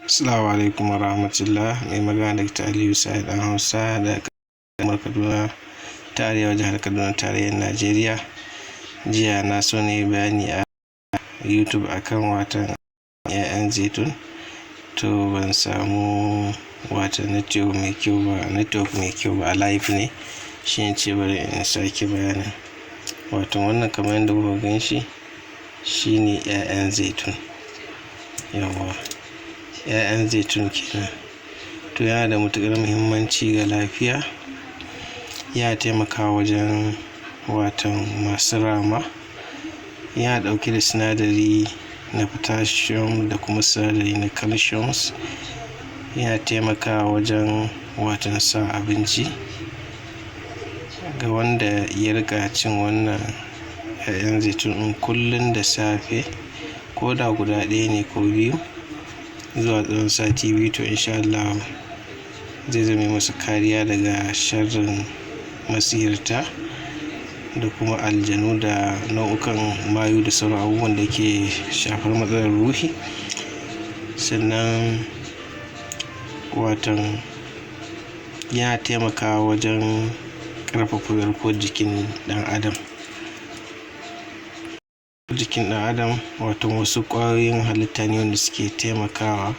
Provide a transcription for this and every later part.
Assalamu alaikum warahmatullah. Mai magana da Aliyu Sa'id dan Hausa da kamar Kaduna ta arewa jihar Kaduna tarayyar Najeriya. Jiya na so ne bayani a YouTube akan watan 'ya'yan zaitun, to ban samu network mai kyau ba a live ne, shi ne ce bari in sake bayanin. Wannan kamar yadda kuka gan shi shine 'ya'yan zaitun. Yawa 'ya'yan zaitun kenan. To yana da matuƙar muhimmanci ga lafiya, ya taimaka wajen masu rama, yana ɗauke da sinadari na potassium da kuma sinadari na calcium, yana taimakawa wajen sa abinci. Ga wanda ya riƙa cin wannan 'ya'yan zaitun ɗin kullum da safe, ko da guda ɗaya ne ko biyu zuwa tsawon sati biyu, to insha Allah zai zame masa kariya daga sharrin masihirta da kuma aljanu da nau'ukan mayu da sauran abubuwan da ke shafar matsalar ruhi. Sannan yana taimakawa wajen ƙarfafa garkuwar jikin ɗan adam. Wasu ƙwayoyin halitta ne wanda suke taimakawa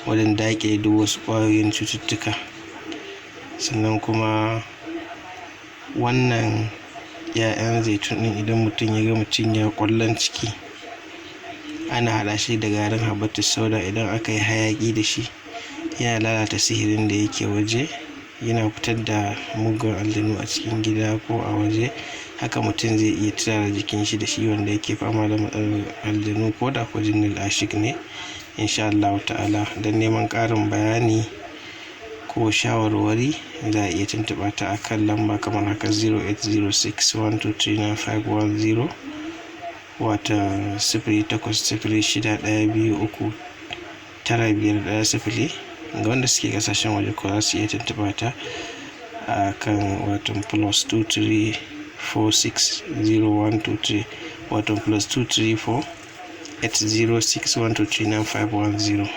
wajen daƙile duk wasu ƙwayoyin cututtuka. Sannan kuma wannan 'ya'yan zaitun ɗin idan mutum ya ga mutum ya ƙwallon ciki, ana haɗa shi da garin habbatus sauda. Idan aka yi hayaƙi da shi, yana lalata sihirin da yake waje, yana fitar da mugun aljanu a cikin gida ko a waje. Haka mutum zai iya turara jikin shi da shi, wanda yake fama da matsalar aljanu ko da ko jinnil ashik ne, insha Allah ta'ala. Don neman ƙarin bayani ko shawarwari za a iya tuntuɓa ta akan lamba kamar haka: 0806123951, 0806123950. Ga wanda suke kasashen waje ko za su iya tuntuɓa ta akan +234601223, +2348061239510.